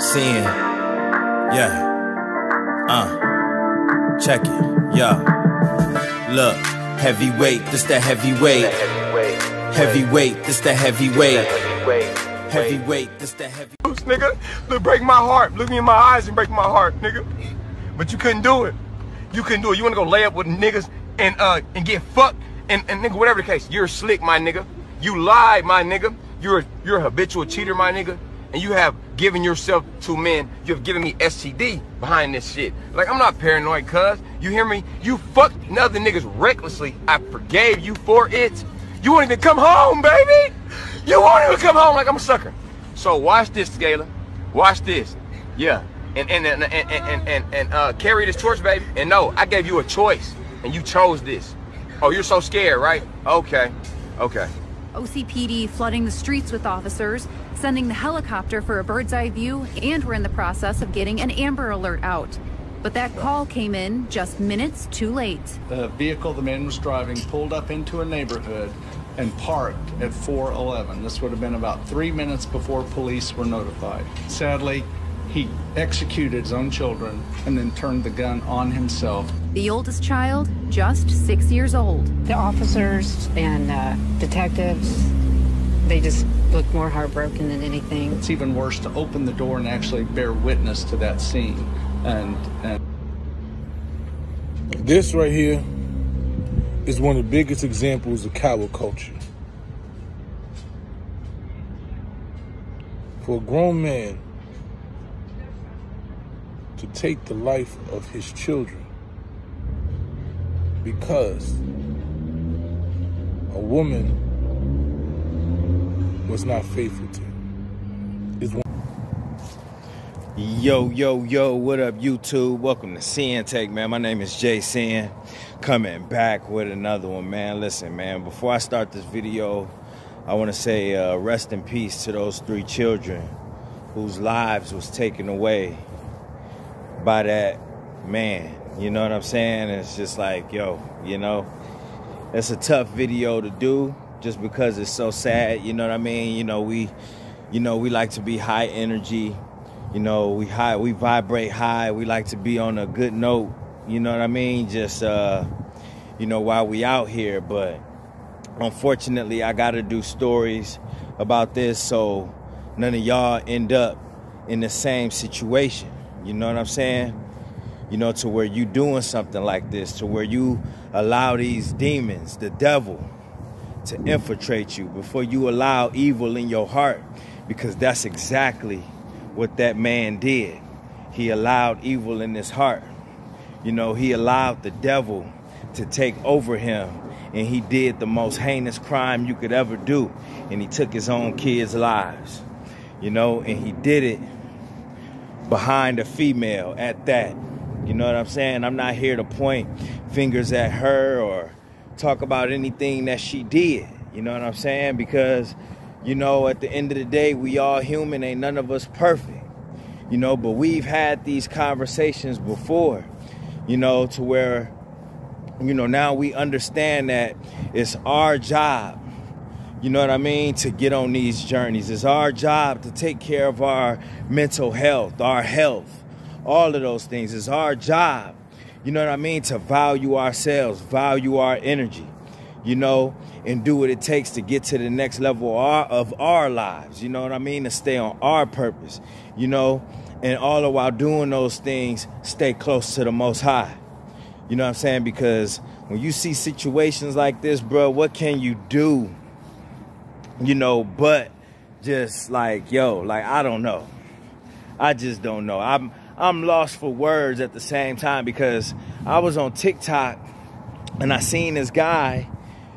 Sin. Yeah. Check it. Yo. Look. Heavyweight. This the heavyweight. Heavyweight. This the heavyweight. Heavyweight. This the heavyweight. Nigga, look, break my heart. Look me in my eyes and break my heart, nigga. But you couldn't do it. You couldn't do it. You wanna go lay up with niggas and get fucked and nigga, whatever the case. You're slick, my nigga. You lied, my nigga. You're a habitual cheater, my nigga. And you have given yourself to men. You have given me STD behind this shit. Like, I'm not paranoid, cuz. You hear me? You fucked other niggas recklessly. I forgave you for it. You won't even come home, baby. You won't even come home like I'm a sucker. So watch this, Gayla. Watch this. Yeah. And carry this torch, baby. And no, I gave you a choice, and you chose this. Oh, you're so scared, right? Okay. Okay. OCPD flooding the streets with officers, sending the helicopter for a bird's eye view, and we're in the process of getting an Amber Alert out. But that call came in just minutes too late. The vehicle the man was driving pulled up into a neighborhood and parked at 411. This would have been about 3 minutes before police were notified. Sadly, he executed his own children and then turned the gun on himself. The oldest child, just 6 years old. The officers and detectives, they just looked more heartbroken than anything. It's even worse to open the door and actually bear witness to that scene. And this right here is one of the biggest examples of coward culture. For a grown man to take the life of his children because a woman was not faithful to him is one. Yo, what up, YouTube? Welcome to Sinn-Take, man. My name is Jay Sin, coming back with another one, man. Listen, man, before I start this video, I want to say rest in peace to those 3 children whose lives was taken away by that man. You know what I'm saying? It's just like, yo, you know, it's a tough video to do just because it's so sad. You know what I mean? You know, we like to be high energy. You know, we vibrate high. We like to be on a good note. You know what I mean? Just, you know, while we out here. But unfortunately, I got to do stories about this so none of y'all end up in the same situation. You know what I'm saying? You know, to where you doing something like this, to where you allow these demons, the devil, to infiltrate you before you allow evil in your heart, because that's exactly what that man did. He allowed evil in his heart. You know, he allowed the devil to take over him, and he did the most heinous crime you could ever do, and he took his own kids' lives. You know, and he did it behind a female at that. You know what I'm saying? I'm not here to point fingers at her or talk about anything that she did. You know what I'm saying? Because, you know, at the end of the day, we all human. Ain't none of us perfect. You know, but we've had these conversations before, you know, to where, you know, now we understand that it's our job, you know what I mean, to get on these journeys. It's our job to take care of our mental health, our health, all of those things. It's our job, you know what I mean, to value ourselves, value our energy, you know, and do what it takes to get to the next level of our lives, you know what I mean, to stay on our purpose, you know, and all the while doing those things, stay close to the Most High. You know what I'm saying? Because when you see situations like this, bro, what can you do? You know, but just like, yo, like, I don't know. I just don't know. I'm lost for words at the same time, because I was on TikTok and I seen this guy,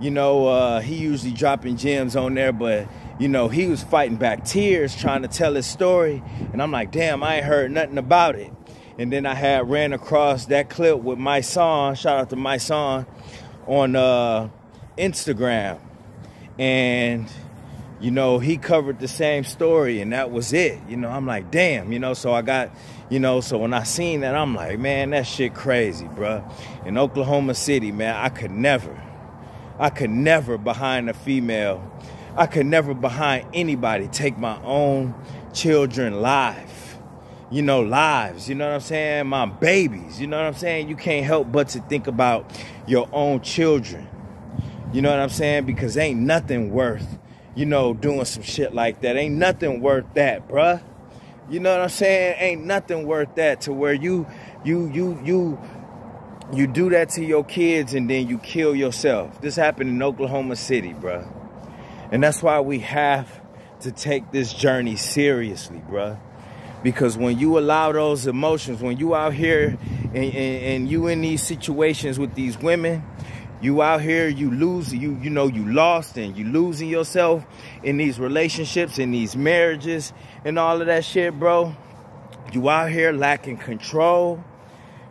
you know, he usually dropping gems on there, but, you know, he was fighting back tears trying to tell his story. And I'm like, damn, I ain't heard nothing about it. And then I had ran across that clip with my son, shout out to my son, on Instagram. And, you know, he covered the same story, and that was it. You know, I'm like, damn, you know, so I got, you know, so when I seen that, I'm like, man, that shit crazy, bruh. In Oklahoma City, man, I could never behind a female, I could never behind anybody take my own children live. you know, lives, you know what I'm saying? My babies, you know what I'm saying? You can't help but to think about your own children. You know what I'm saying? Because ain't nothing worth, you know, doing some shit like that. Ain't nothing worth that, bruh. You know what I'm saying? Ain't nothing worth that, to where you do that to your kids and then you kill yourself. This happened in Oklahoma City, bruh. And that's why we have to take this journey seriously, bruh. Because when you allow those emotions, when you out here and you in these situations with these women, you out here, you lose, you know, you lost and you losing yourself in these relationships, in these marriages and all of that shit, bro. You out here lacking control.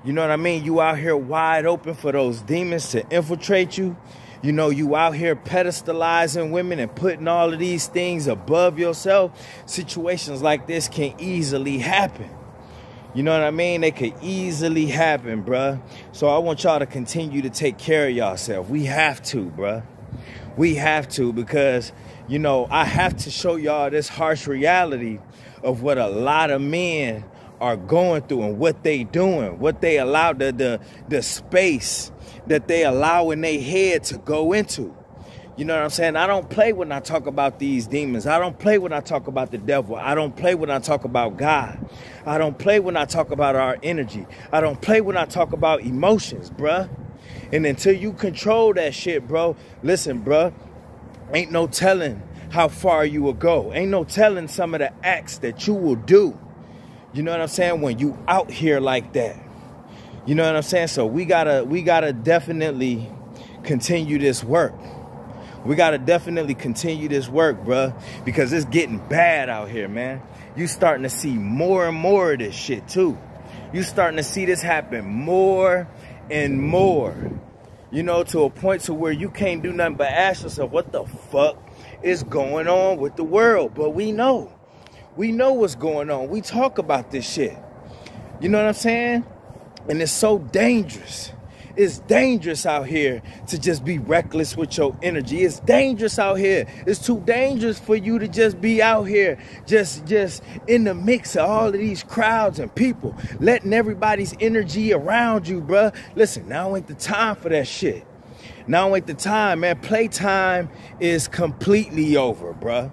You know what I mean? You out here wide open for those demons to infiltrate you. You know, you out here pedestalizing women and putting all of these things above yourself. Situations like this can easily happen. You know what I mean? They could easily happen, bruh. So I want y'all to continue to take care of yourself. We have to, bruh. We have to, because, you know, I have to show y'all this harsh reality of what a lot of men are going through and what they doing, what they allow, the space that they allow in their head to go into. You know what I'm saying? I don't play when I talk about these demons. I don't play when I talk about the devil. I don't play when I talk about God. I don't play when I talk about our energy. I don't play when I talk about emotions, bruh. And until you control that shit, bro, listen, bruh, ain't no telling how far you will go. Ain't no telling some of the acts that you will do. You know what I'm saying? When you out here like that. You know what I'm saying? So we gotta definitely continue this work. We gotta definitely continue this work, bruh, because it's getting bad out here, man. You starting to see more and more of this shit too. You starting to see this happen more and more. You know, to a point to where you can't do nothing but ask yourself, what the fuck is going on with the world? But we know. We know what's going on. We talk about this shit. You know what I'm saying? And it's so dangerous. It's dangerous out here to just be reckless with your energy. It's dangerous out here. It's too dangerous for you to just be out here, just in the mix of all of these crowds and people, letting everybody's energy around you, bruh. Listen, now ain't the time for that shit. Now ain't the time, man. Playtime is completely over, bruh.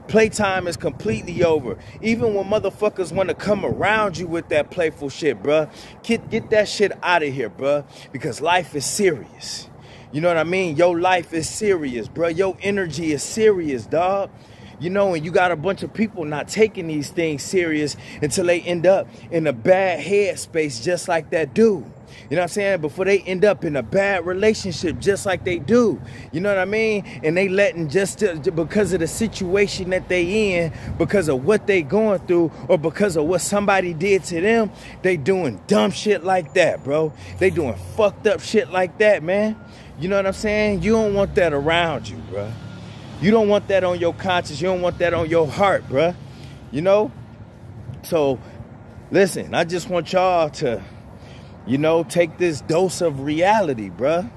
Playtime is completely over. Even when motherfuckers want to come around you with that playful shit, bruh, get that shit out of here, bruh, because life is serious. You know what I mean? Your life is serious, bruh. Your energy is serious, dog. You know, and you got a bunch of people not taking these things serious until they end up in a bad headspace just like that dude. You know what I'm saying? Before they end up in a bad relationship just like they do. You know what I mean? And they letting just because of the situation that they in, because of what they going through, or because of what somebody did to them, they doing dumb shit like that, bro. They doing fucked up shit like that, man. You know what I'm saying? You don't want that around you, bro. You don't want that on your conscience. You don't want that on your heart, bro. You know? So, listen, I just want y'all to, you know, take this dose of reality, bruh.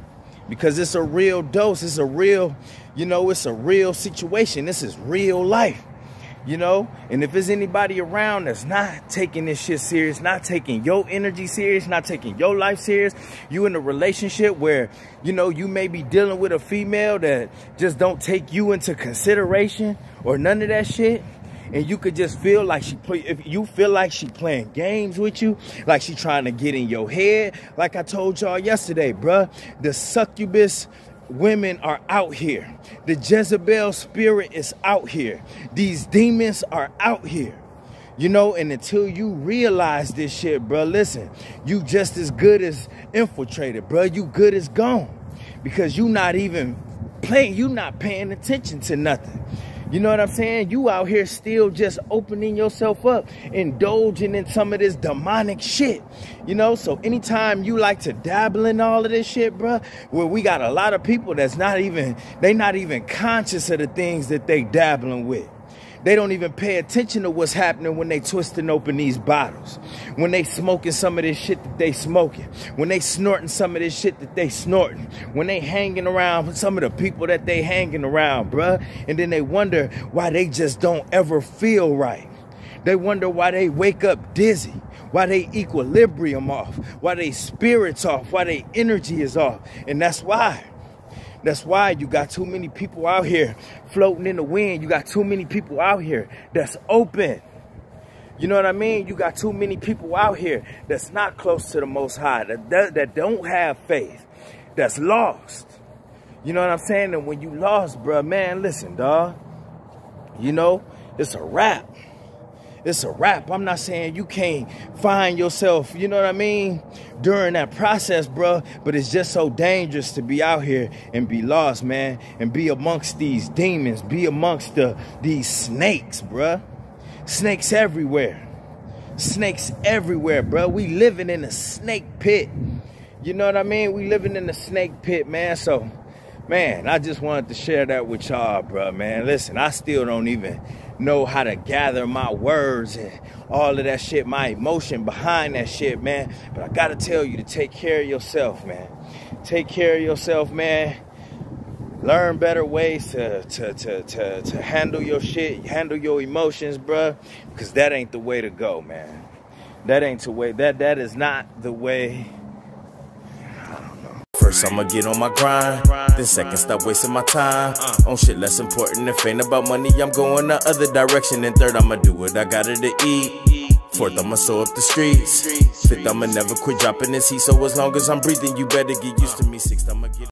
Because it's a real dose. It's a real, you know, it's a real situation. This is real life, you know. And if there's anybody around that's not taking this shit serious, not taking your energy serious, not taking your life serious, you in a relationship where, you know, you may be dealing with a female that just don't take you into consideration or none of that shit, and you could just feel like if you feel like she playing games with you, like she trying to get in your head, like I told y'all yesterday, bruh, the succubus women are out here. The Jezebel spirit is out here. These demons are out here. You know, and until you realize this shit, bruh, listen, you just as good as infiltrated, bruh. You good as gone. Because you not even playing, you not paying attention to nothing. You know what I'm saying? You out here still just opening yourself up, indulging in some of this demonic shit. You know, so anytime you like to dabble in all of this shit, bruh, where we got a lot of people that's not even conscious of the things that they dabbling with. They don't even pay attention to what's happening when they twisting open these bottles. When they smoking some of this shit that they smoking. When they snorting some of this shit that they snorting. When they hanging around with some of the people that they hanging around, bruh. And then they wonder why they just don't ever feel right. They wonder why they wake up dizzy, why they equilibrium off, why they spirits off, why they energy is off. And that's why. That's why you got too many people out here floating in the wind. You got too many people out here that's open. You know what I mean? You got too many people out here that's not close to the Most High, that don't have faith, that's lost. You know what I'm saying? And when you lost, bruh, man, listen, dawg. You know, it's a wrap. It's a wrap. I'm not saying you can't find yourself, you know what I mean, during that process, bruh. But it's just so dangerous to be out here and be lost, man. And be amongst these demons. Be amongst these snakes, bruh. Snakes everywhere. Snakes everywhere, bruh. We living in a snake pit. You know what I mean? We living in a snake pit, man. So, man, I just wanted to share that with y'all, bruh, man. Listen, I still don't even know how to gather my words and all of that shit, my emotion behind that shit, man. But I gotta tell you to take care of yourself, man. Take care of yourself, man. Learn better ways to handle your shit, handle your emotions, bruh. Because that ain't the way to go, man. That ain't the way. That is not the way. First, I'ma get on my grind. Then second, stop wasting my time on shit less important. If ain't about money, I'm going the other direction. And third, I'ma do what I gotta to eat. Fourth, I'ma sew up the streets. Fifth, I'ma never quit dropping this heat. So as long as I'm breathing, you better get used to me. Sixth, I'ma get